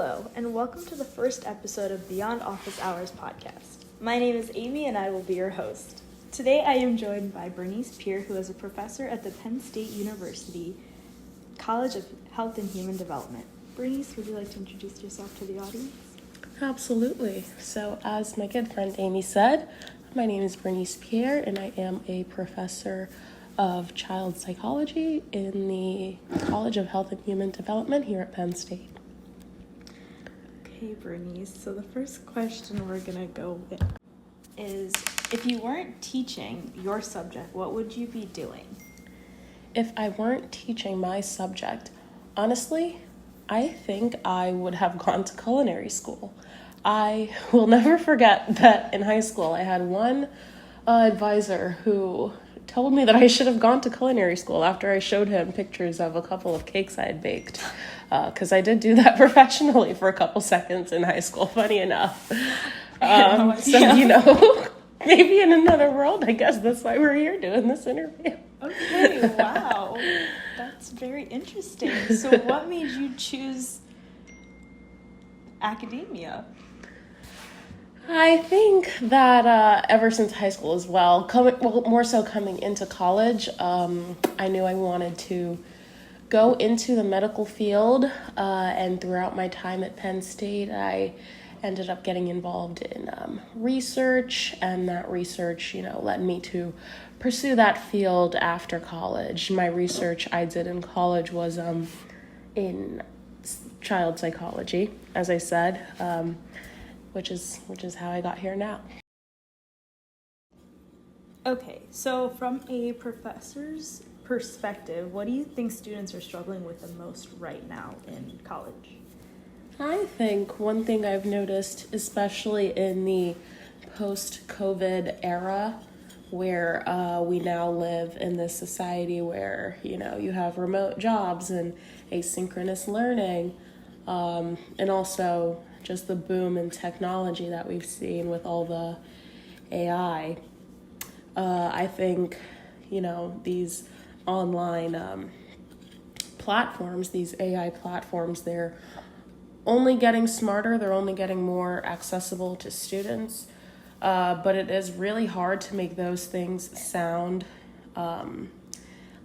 Hello, and welcome to the first episode of Beyond Office Hours podcast. My name is Amy, and I will be your host. Today, I am joined by Berenice Pierre, who is a professor at the Penn State University College of Health and Human Development. Berenice, would you like to introduce yourself to the audience? Absolutely. So, as my good friend Amy said, my name is Berenice Pierre, and I am a professor of child psychology in the College of Health and Human Development here at Penn State. Okay, Berenice, so the first question we're going to go with is, if you weren't teaching your subject, what would you be doing? If I weren't teaching my subject, honestly, I think I would have gone to culinary school. I will never forget that in high school I had one advisor who told me that I should have gone to culinary school after I showed him pictures of a couple of cakes I had baked. Because I did do that professionally for a couple seconds in high school, funny enough. So, maybe in another world, I guess that's why we're here doing this interview. Okay, wow. That's very interesting. So what made you choose academia? I think that ever since high school as well, more so coming into college, I knew I wanted to go into the medical field, and throughout my time at Penn State, I ended up getting involved in research, and that research, led me to pursue that field after college. My research I did in college was in child psychology, as I said, which is how I got here now. Okay, so from a professor's perspective, what do you think students are struggling with the most right now in college? I think one thing I've noticed, especially in the post-COVID era, where we now live in this society where, you have remote jobs and asynchronous learning, and also just the boom in technology that we've seen with all the AI. I think, these online platforms, these AI platforms, they're only getting smarter, they're only getting more accessible to students, but it is really hard to make those things sound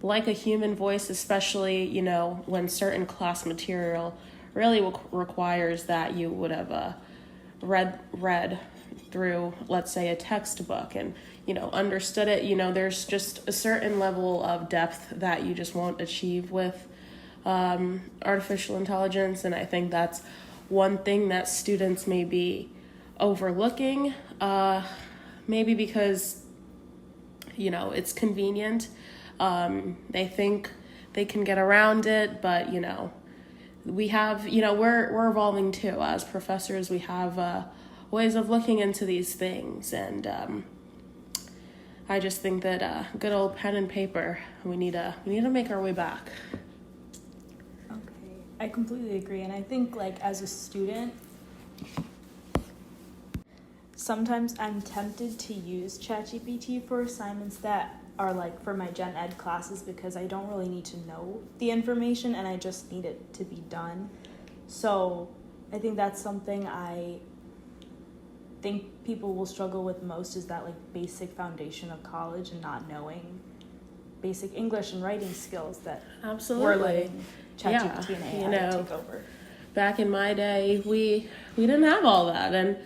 like a human voice, especially, when certain class material really requires that you would have read through, let's say, a textbook and, understood it. There's just a certain level of depth that you just won't achieve with artificial intelligence, and I think that's one thing that students may be overlooking, maybe because, it's convenient. They think they can get around it, but, we have, we're evolving too. As professors, we have ways of looking into these things, and I just think that good old pen and paper, we need to make our way back. Okay, I completely agree, and I think, as a student, sometimes I'm tempted to use ChatGPT for assignments that are for my gen ed classes, because I don't really need to know the information and I just need it to be done. So I think that's something I think people will struggle with most, is that basic foundation of college and not knowing basic English and writing skills that Absolutely. we're letting ChatGPT and AI take over. Back in my day, we didn't have all that, and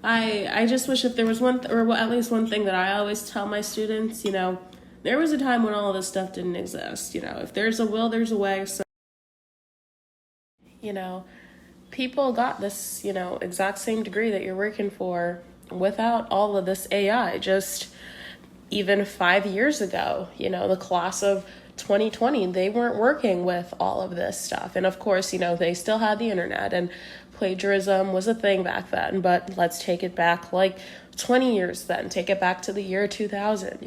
I just wish if there was at least one thing that I always tell my students, there was a time when all of this stuff didn't exist. If there's a will, there's a way. So, people got this, exact same degree that you're working for without all of this AI. Just even 5 years ago, the class of 2020, they weren't working with all of this stuff. And of course, they still had the internet, and plagiarism was a thing back then, but let's take it back 20 years then. Take it back to the year 2000,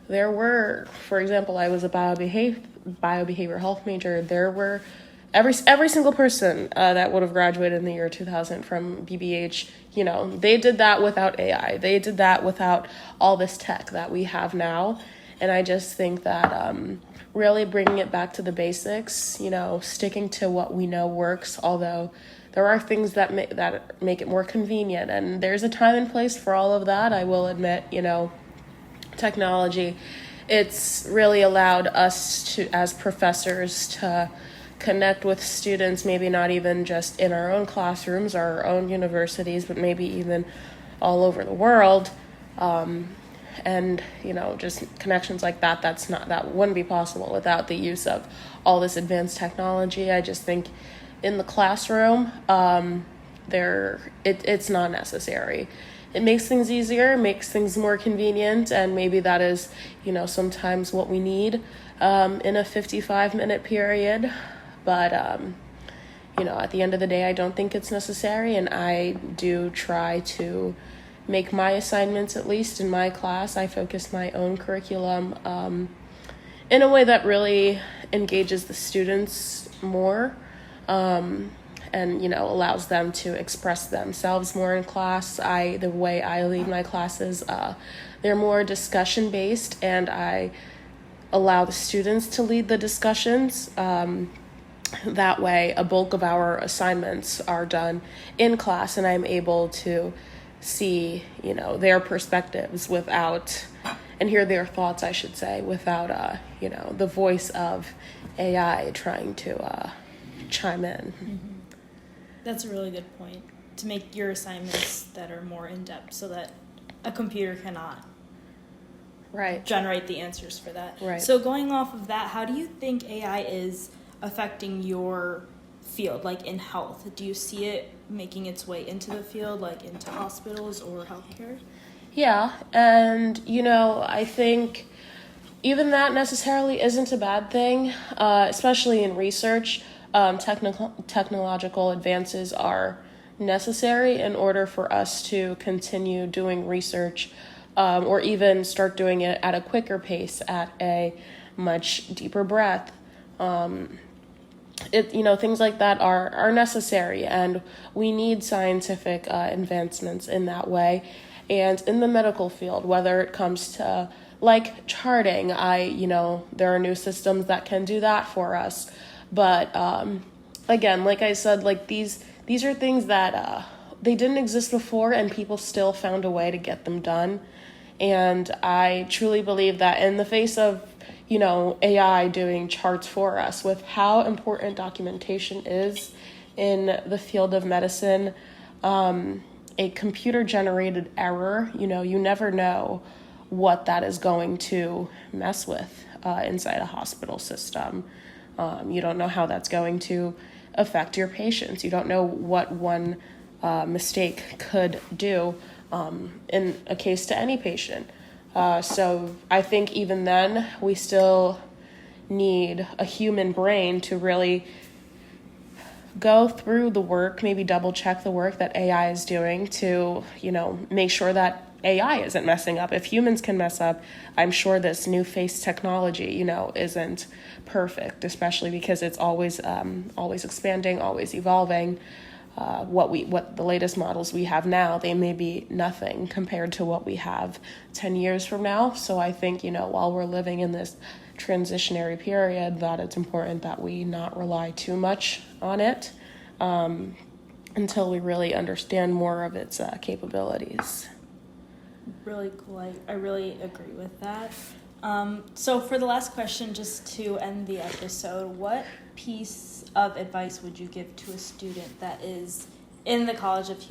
There were, for example, I was a biobehavioral health major. There were every single person that would have graduated in the year 2000 from BBH, they did that without AI. They did that without all this tech that we have now. And I just think that really bringing it back to the basics, sticking to what we know works, although there are things that make it more convenient. And there's a time and place for all of that. I will admit, technology, it's really allowed us to, as professors, to connect with students, maybe not even just in our own classrooms or our own universities, but maybe even all over the world. And just connections like that wouldn't be possible without the use of all this advanced technology. I just think in the classroom, it's not necessary. It makes things easier, makes things more convenient, and maybe that is, sometimes what we need in a 55-minute period. But, at the end of the day, I don't think it's necessary, and I do try to make my assignments, at least in my class. I focus my own curriculum in a way that really engages the students more, and allows them to express themselves more in class. The way I lead my classes, they're more discussion based, and I allow the students to lead the discussions. That way, a bulk of our assignments are done in class, and I'm able to see, their perspectives and hear their thoughts, I should say, without, the voice of AI trying to chime in. Mm-hmm. That's a really good point, to make your assignments that are more in-depth so that a computer cannot generate the answers for that. Right. So going off of that, how do you think AI is affecting your field, like in health? Do you see it making its way into the field, like into hospitals or healthcare? Yeah, and I think even that necessarily isn't a bad thing, especially in research. Technological advances are necessary in order for us to continue doing research, or even start doing it at a quicker pace, at a much deeper breadth. Things like that are necessary, and we need scientific advancements in that way. And in the medical field, whether it comes to like charting, there are new systems that can do that for us. But again, like I said, like these are things that they didn't exist before, and people still found a way to get them done. And I truly believe that in the face of AI doing charts for us, with how important documentation is in the field of medicine, a computer-generated error, you never know what that is going to mess with inside a hospital system. You don't know how that's going to affect your patients. You don't know what one mistake could do in a case to any patient. So I think even then, we still need a human brain to really go through the work, maybe double check the work that AI is doing to, make sure that AI isn't messing up. If humans can mess up, I'm sure this new face technology, isn't perfect, especially because it's always expanding, always evolving. What the latest models we have now, they may be nothing compared to what we have 10 years from now. So I think, while we're living in this transitionary period, that it's important that we not rely too much on it until we really understand more of its capabilities. Really cool. I really agree with that. So for the last question, just to end the episode, what piece of advice would you give to a student that is in the College of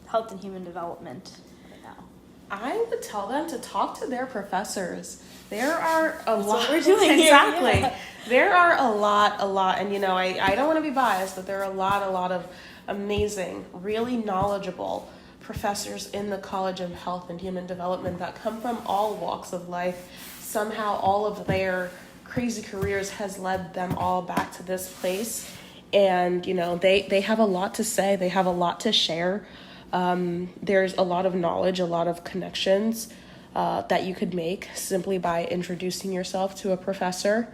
Health and Human Development right now? I would tell them to talk to their professors. There are a lot. What we're doing exactly. Here, yeah. There are a lot, and I don't want to be biased, but there are a lot of amazing, really knowledgeable professors in the College of Health and Human Development that come from all walks of life. Somehow all of their crazy careers has led them all back to this place. And, they have a lot to say. They have a lot to share. There's a lot of knowledge, a lot of connections that you could make simply by introducing yourself to a professor.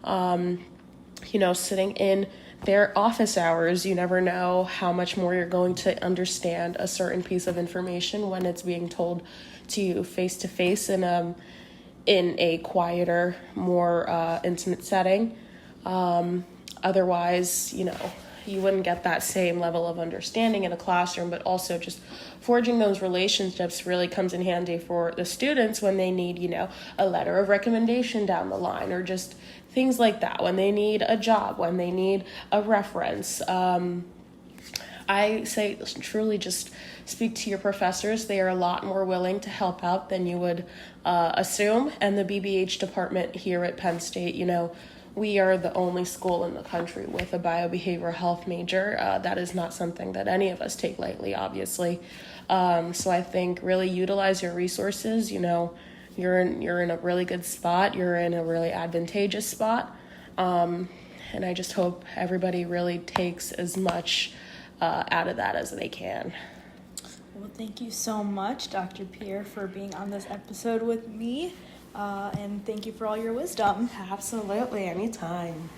Sitting in their office hours, you never know how much more you're going to understand a certain piece of information when it's being told to you face to face in in a quieter, more intimate setting. Otherwise, you wouldn't get that same level of understanding in a classroom, but also just forging those relationships really comes in handy for the students when they need, a letter of recommendation down the line, or just things like that, when they need a job, when they need a reference. I say truly just speak to your professors. They are a lot more willing to help out than you would assume. And the BBH department here at Penn State, we are the only school in the country with a biobehavioral health major. That is not something that any of us take lightly, obviously. So I think really utilize your resources. You're in a really good spot. You're in a really advantageous spot. And I just hope everybody really takes as much out of that as they can. Well, thank you so much, Dr. Pierre, for being on this episode with me. And thank you for all your wisdom. Absolutely, anytime.